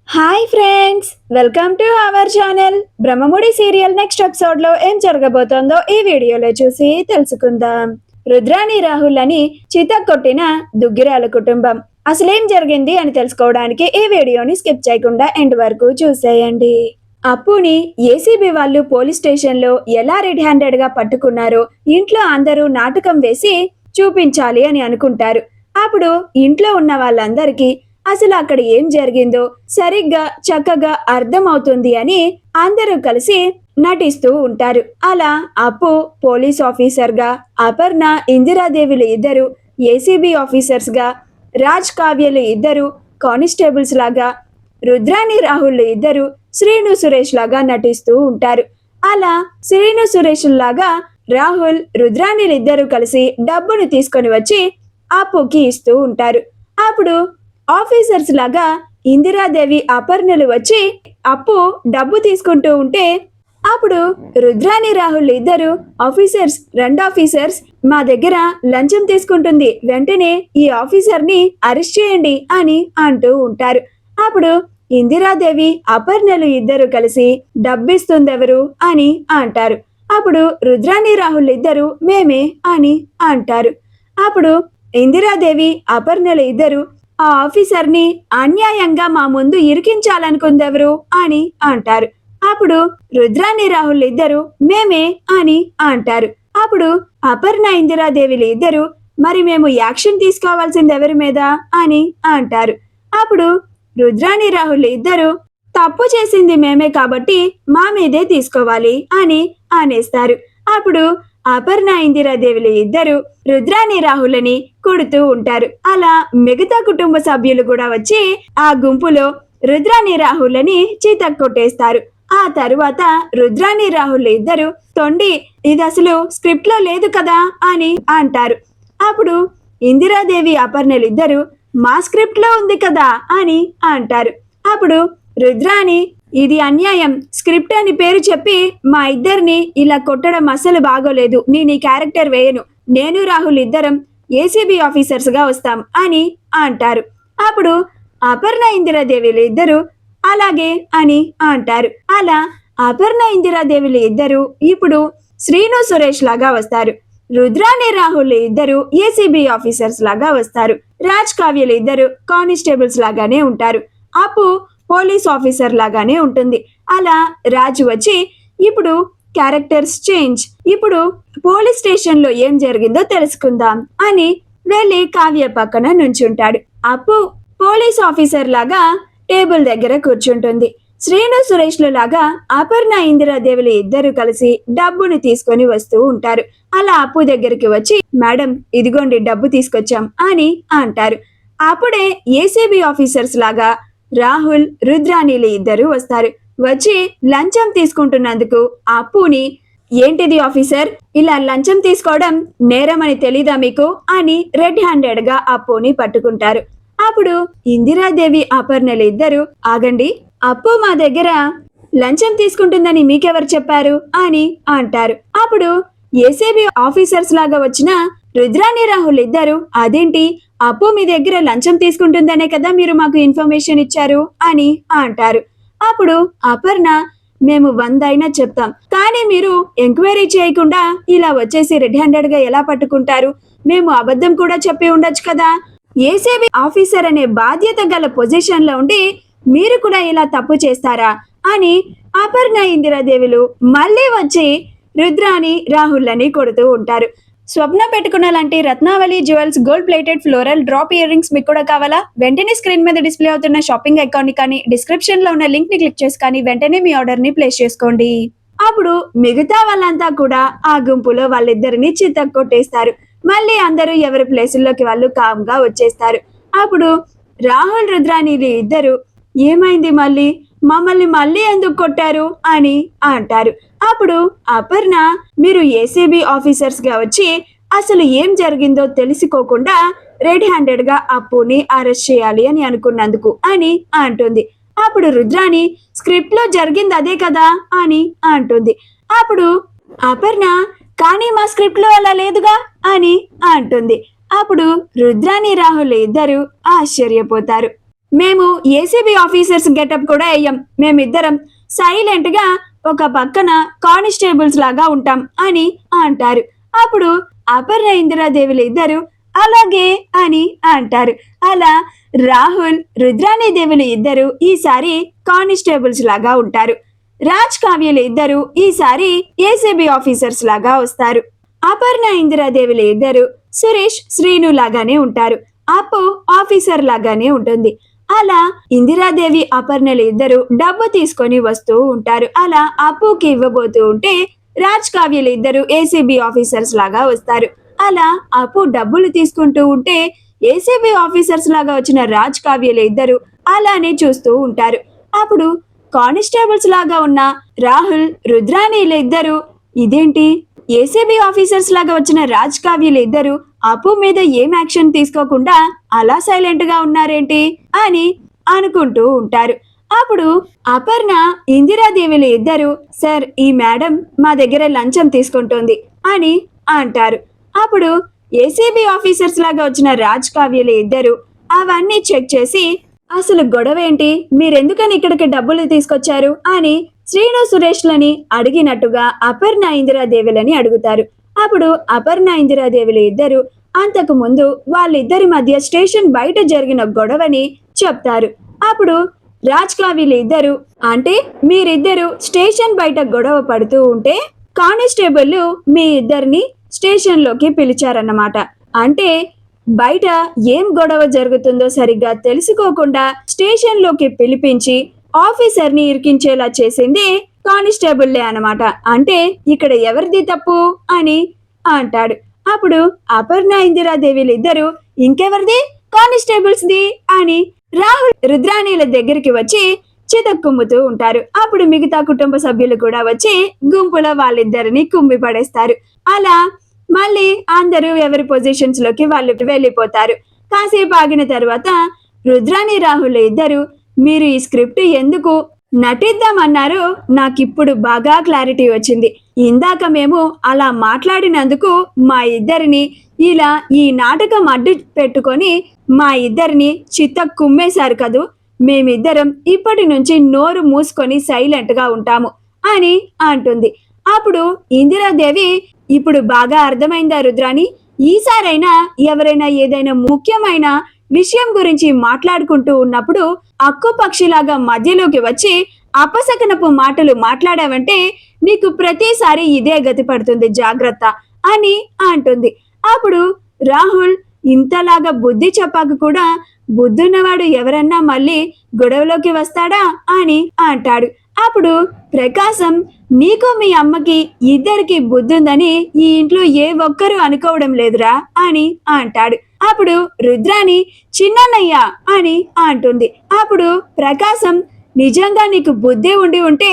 Hi friends, welcome to our channel. Brahmamudi serial next episode లో ఏం జరగబోతోందో ఈ వీడియోలో చూసి తెలుసుకుందాం. రుద్రాని రాహుల్ అని చితక్కొట్టిన దుగ్గిరాల కుటుంబం అసలేం జరిగింది అని తెలుసుకోవడానికి ఈ వీడియోని స్కిప్ చేయకుండా ఎండ్ వరకు చూసేయండి. అప్పుని ఏసీబీ వాళ్ళు పోలీస్ స్టేషన్ లో ఎలా రెడ్ హ్యాండెడ్ గా పట్టుకున్నారో ఇంట్లో అందరూ నాటకం వేసి చూపించాలి అని అనుకుంటారు. అప్పుడు ఇంట్లో ఉన్న వాళ్ళందరికీ అసలు అక్కడ ఏం జరిగిందో సరిగ్గా చక్కగా అర్థమవుతుంది అని అందరూ కలిసి నటిస్తూ ఉంటారు. అలా అప్పు పోలీస్ ఆఫీసర్ గా, అపర్ణ ఇందిరాదేవిలు ఇద్దరు ఏసీబీ ఆఫీసర్స్ గా, రాజ్ కావ్యలు ఇద్దరు కానిస్టేబుల్స్ లాగా, రుద్రాని రాహుల్ ఇద్దరు శ్రీను సురేష్ లాగా నటిస్తూ ఉంటారు. అలా శ్రీను సురేష్ లాగా రాహుల్ రుద్రానీలు ఇద్దరు కలిసి డబ్బును తీసుకొని వచ్చి అప్పుకి ఇస్తూ ఉంటారు. అప్పుడు ఆఫీసర్స్ లాగా ఇందిరాదేవి అపర్ణలు వచ్చి అప్పు డబ్బు తీసుకుంటూ ఉంటే అప్పుడు రుద్రాని రాహుల్ ఇద్దరు ఆఫీసర్స్, ఆఫీసర్స్ మా దగ్గర లంచం తీసుకుంటుంది, వెంటనే ఈ ఆఫీసర్ని అరెస్ట్ చేయండి అని అంటూ ఉంటారు. అప్పుడు ఇందిరాదేవి అపర్ణలు ఇద్దరు కలిసి డబ్బిస్తుందెవరు అని అంటారు. అప్పుడు రుద్రాని రాహుల్ ఇద్దరు మేమే అని అంటారు. అప్పుడు ఇందిరాదేవి అపర్ణలు ఇద్దరు ఆ ఆఫీసర్ని అన్యాయంగా మా ముందు ఇరికించాలనుకుందెవరు అని అంటారు. అప్పుడు రుద్రాని రాహుల్ ఇద్దరు మేమే అని అంటారు. అప్పుడు అపర్ణ ఇందిరాదేవిలు ఇద్దరు మరి మేము యాక్షన్ తీసుకోవాల్సింది ఎవరి మీద అని అంటారు. అప్పుడు రుద్రాని రాహుల్ ఇద్దరు తప్పు చేసింది మేమే కాబట్టి మా మీదే తీసుకోవాలి అని అనేస్తారు. అప్పుడు అపర్ణ ఇందిరాదేవిలు ఇద్దరు రుద్రాని రాహులని కొడుతూ ఉంటారు. అలా మిగతా కుటుంబ సభ్యులు కూడా వచ్చి ఆ గుంపులో రుద్రాని రాహులని కొట్టేస్తారు. ఆ తరువాత రుద్రాని రాహుల్ ఇద్దరు తొండి ఇది అసలు స్క్రిప్ట్ లో లేదు కదా అని అంటారు. అప్పుడు ఇందిరాదేవి అపర్ణలు ఇద్దరు మా స్క్రిప్ట్ లో ఉంది కదా అని అంటారు. అప్పుడు రుద్రాని ఇది అన్యాయం, స్క్రిప్ట్ అని పేరు చెప్పి మా ఇద్దరిని ఇలా కొట్టడం అస్సలు బాగోలేదు, నేను ఈ క్యారెక్టర్ వేయను, నేను రాహుల్ ఇద్దరం ఏసీబీ ఆఫీసర్స్ గా వస్తాం అని అంటారు. అప్పుడు అపర్ణ ఇందిరాదేవిలు ఇద్దరు అలాగే అని అంటారు. అలా అపర్ణ ఇందిరాదేవిలు ఇద్దరు ఇప్పుడు శ్రీను సురేష్ లాగా వస్తారు. రుద్రాని రాహుల్ ఇద్దరు ఏసీబీ ఆఫీసర్స్ లాగా వస్తారు. రాజ్ కావ్యలు ఇద్దరు కానిస్టేబుల్స్ లాగానే ఉంటారు. అప్పు పోలీస్ ఆఫీసర్ లాగానే ఉంటుంది. అలా రాజు వచ్చి ఇప్పుడు క్యారెక్టర్స్ చేంజ్, ఇప్పుడు పోలీస్ స్టేషన్ లో ఏం జరిగిందో తెలుసుకుందాం అని వెళ్ళి కావ్య పక్కన నుంచుంటాడు. అప్పు పోలీస్ ఆఫీసర్ లాగా టేబుల్ దగ్గర కూర్చుంటుంది. శ్రీను సురేష్ లాగా అపర్ణ ఇందిరాదేవులు ఇద్దరు కలిసి డబ్బుని తీసుకొని వస్తూ ఉంటారు. అలా అప్పు దగ్గరికి వచ్చి మేడం ఇదిగోండి డబ్బు తీసుకొచ్చాం అని అంటారు. అప్పుడే ఏసీబీ ఆఫీసర్స్ లాగా రాహుల్ రుద్రానీలు ఇద్దరు వస్తారు. వచ్చి లంచం తీసుకుంటున్నందుకు అప్పుని ఏంటిది ఆఫీసర్, ఇలా లంచం తీసుకోవడం నేరమని తెలీదా మీకు అని రెడ్ హ్యాండెడ్ గా అప్పుని పట్టుకుంటారు. అప్పుడు ఇందిరాదేవి అపర్ణలు ఇద్దరు ఆగండి, అప్పు మా దగ్గర లంచం తీసుకుంటుందని మీకెవరు చెప్పారు అని అంటారు. అప్పుడు ఏసీబీ ఆఫీసర్స్ లాగా వచ్చిన రుద్రాని రాహుల్ ఇద్దరు అదేంటి, అప్పు మీ దగ్గర లంచం తీసుకుంటుందనే కదా మీరు మాకు ఇన్ఫర్మేషన్ ఇచ్చారు అని అంటారు. అప్పుడు అపర్ణ మేము 100 అయినా చెప్తాం, కానీ మీరు ఎంక్వైరీ చేయకుండా ఇలా వచ్చేసి రెడ్ హ్యాండెడ్ గా ఎలా పట్టుకుంటారు, మేము అబద్ధం కూడా చెప్పి ఉండొచ్చు కదా, ఏసీబీ ఆఫీసర్ అనే బాధ్యత గల పొజిషన్ లో ఉండి మీరు కూడా ఇలా తప్పు చేస్తారా అని అపర్ణ ఇందిరాదేవులు మళ్ళీ వచ్చి రుద్రాని రాహుల్ని కొడుతూ ఉంటారు. స్వప్న పెట్టుకున్న లాంటి Ratnavali jewels gold plated floral drop earrings మీకు కూడా కావాలా? వెంటనే స్క్రీన్ మీద డిస్ప్లే అవుతున్న షాపింగ్ అకౌంట్ ని కానీ డిస్క్రిప్షన్ లో ఉన్న లింక్ ని క్లిక్ చేసి కానీ వెంటనే మీ ఆర్డర్ ని ప్లేస్ చేసుకోండి. అప్పుడు మిగతా వాళ్ళంతా కూడా ఆ గుంపులో వాళ్ళిద్దరిని కొట్టేస్తారు. మళ్ళీ అందరూ ఎవరి ప్లేసుల్లోకి వాళ్ళు కామ్ గా వచ్చేస్తారు. అప్పుడు రాహుల్ రుద్రానీలు ఇద్దరు ఏమైంది మమ్మల్ని మళ్ళీ ఎందుకు కొట్టారు అని అంటారు. అప్పుడు అపర్ణ మీరు ఏసీబీ ఆఫీసర్స్ గా వచ్చి అసలు ఏం జరిగిందో తెలుసుకోకుండా రెడ్ హ్యాండెడ్ గా అప్పుని అరెస్ట్ చేయాలి అని అనుకున్నందుకు అని అంటుంది. అప్పుడు రుద్రాని స్క్రిప్ట్ లో జరిగింది అదే కదా అని అంటుంది. అప్పుడు అపర్ణ కానీ మా స్క్రిప్ట్ లో అలా లేదుగా అని అంటుంది. అప్పుడు రుద్రాని రాహుల్ ఇద్దరు ఆశ్చర్యపోతారు. మేము ఏసీబీ ఆఫీసర్స్ గెటప్ కూడా వేయం, మేమిద్దరం సైలెంట్ గా ఒక పక్కన కానిస్టేబుల్స్ లాగా ఉంటాం అని అంటారు. అప్పుడు అపర్ణ ఇందిరాదేవులు ఇద్దరు అలాగే అని అంటారు. అలా రాహుల్ రుద్రాణి దేవులు ఇద్దరు ఈసారి కానిస్టేబుల్స్ లాగా ఉంటారు. రాజ్ కావ్యలు ఇద్దరు ఈసారి ఏసీబీ ఆఫీసర్స్ లాగా వస్తారు. అపర్ణ ఇందిరాదేవులు ఇద్దరు సురేష్ శ్రీను లాగానే ఉంటారు. అప్పు ఆఫీసర్ లాగానే ఉంటుంది. అలా ఇందిరాదేవి అపర్ణలు ఇద్దరు డబ్బు తీసుకొని వస్తూ ఉంటారు. అలా అప్పుకి ఇవ్వబోతూ ఉంటే రాజ్ కావ్యలు ఇద్దరు ఏసీబీ ఆఫీసర్స్ లాగా వస్తారు. అలా అప్పు డబ్బులు తీసుకుంటూ ఉంటే ఏసీబీ ఆఫీసర్స్ లాగా వచ్చిన రాజ్ కావ్యలు ఇద్దరు అలానే చూస్తూ ఉంటారు. అప్పుడు కానిస్టేబుల్స్ లాగా ఉన్న రాహుల్ రుద్రాణిలు ఇద్దరు ఇదేంటి ఏసీబీ ఆఫీసర్స్ లాగా వచ్చిన రాజ్ కావ్యలు ఇద్దరు అప్పు మీద ఏం యాక్షన్ తీసుకోకుండా అలా సైలెంట్ గా ఉన్నారేంటి అని అనుకుంటూ ఉంటారు. అప్పుడు అపర్ణ ఇందిరాదేవిలు ఇద్దరు సార్ ఈ మేడం మా దగ్గర లంచం తీసుకుంటోంది అని అంటారు. అప్పుడు ఏసీబీ ఆఫీసర్స్ లాగా వచ్చిన రాజ్ కావ్యలు ఇద్దరు అవన్నీ చెక్ చేసి అసలు గొడవ ఏంటి, మీరెందుకని ఇక్కడికి డబ్బులు తీసుకొచ్చారు అని శ్రీను సురేష్లని అడిగినట్టుగా అపర్ణ ఇందిరాదేవులని అడుగుతారు. అప్పుడు అపర్ణ ఇందిరాదేవులు ఇద్దరు అంతకు ముందు వాళ్ళిద్దరి మధ్య స్టేషన్ బయట జరిగిన గొడవని చెప్తారు. అప్పుడు రాజ్ కావ్యలు ఇద్దరు అంటే మీరిద్దరు స్టేషన్ బయట గొడవ పడుతూ ఉంటే కానిస్టేబుల్ మీ ఇద్దరిని స్టేషన్ లోకి పిలిచారన్నమాట. అంటే బయట ఏం గొడవ జరుగుతుందో సరిగ్గా తెలుసుకోకుండా స్టేషన్ లోకి పిలిపించి ఆఫీసర్ ని ఇరికించేలా చేసింది కానిస్టేబుల్లే అన్నమాట. అంటే ఇక్కడ ఎవరిది తప్పు అని అంటాడు. అప్పుడు అపర్ణ ఇందిరాదేవిలు ఇద్దరు ఇంకెవరిది కానిస్టేబుల్స్ ది అని రాహుల్ రుద్రాణిల దగ్గరికి వచ్చి చితక్కుమ్ముతూ ఉంటారు. అప్పుడు మిగతా కుటుంబ సభ్యులు కూడా వచ్చి గుంపులో వాళ్ళిద్దరిని కుమ్మి పడేస్తారు. అలా మళ్ళీ అందరూ ఎవరి పొజిషన్స్ లోకి వాళ్ళు వెళ్ళిపోతారు. కాసేపు ఆగిన తర్వాత రుద్రాణి రాహుల్ ఇద్దరు మీరు ఈ స్క్రిప్ట్ ఎందుకు నటిద్దామన్నారు నాకిప్పుడు బాగా క్లారిటీ వచ్చింది. ఇందాక మేము అలా మాట్లాడినందుకు మా ఇద్దరిని ఇలా ఈ నాటకం అడ్డు పెట్టుకొని మా ఇద్దరిని చిత్త కుమ్మేశారు కదూ, మేమిద్దరం ఇప్పటి నుంచి నోరు మూసుకొని సైలెంట్ గా ఉంటాము అని అంటుంది. అప్పుడు ఇందిరాదేవి ఇప్పుడు బాగా అర్థమైందా రుద్రాణి, ఈసారైనా ఎవరైనా ఏదైనా ముఖ్యమైన విషయం గురించి మాట్లాడుకుంటూ ఉన్నప్పుడు అక్కు పక్షిలాగా మధ్యలోకి వచ్చి అపశకనపు మాటలు మాట్లాడావంటే నీకు ప్రతిసారి ఇదే గతి పడుతుంది, జాగ్రత్త అని అంటుంది. అప్పుడు రాహుల్ ఇంతలాగా బుద్ధి చెప్పాక కూడా బుద్ధున్నవాడు ఎవరన్నా మళ్ళీ గొడవలోకి వస్తాడా అని అంటాడు. అప్పుడు ప్రకాశం నీకు మీ అమ్మకి ఇద్దరికి బుద్ధుందని ఈ ఇంట్లో ఏ ఒక్కరూ అనుకోవడం లేదురా అని అంటాడు. అప్పుడు రుద్రాణి చిన్నయ్య అని అంటుంది. అప్పుడు ప్రకాశం నిజంగా నీకు బుద్ధి ఉండి ఉంటే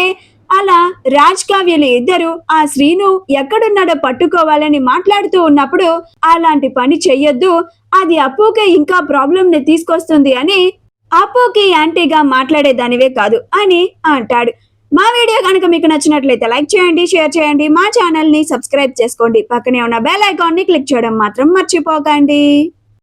అలా రాజ్ కావ్యలు ఇద్దరు ఆ శ్రీను ఎక్కడున్నాడో పట్టుకోవాలని మాట్లాడుతూ ఉన్నప్పుడు అలాంటి పని చెయ్యొద్దు, అది అప్పుకే ఇంకా ప్రాబ్లం ని తీసుకొస్తుంది అని అప్పుకి యాంటీగా మాట్లాడేదానివే కాదు అని అంటాడు. మా వీడియో కనుక మీకు నచ్చినట్లయితే లైక్ చేయండి, షేర్ చేయండి, మా ఛానల్ ని సబ్స్క్రైబ్ చేసుకోండి, పక్కనే ఉన్న బెల్ ఐకాన్ ని క్లిక్ చేయడం మాత్రం మర్చిపోకండి.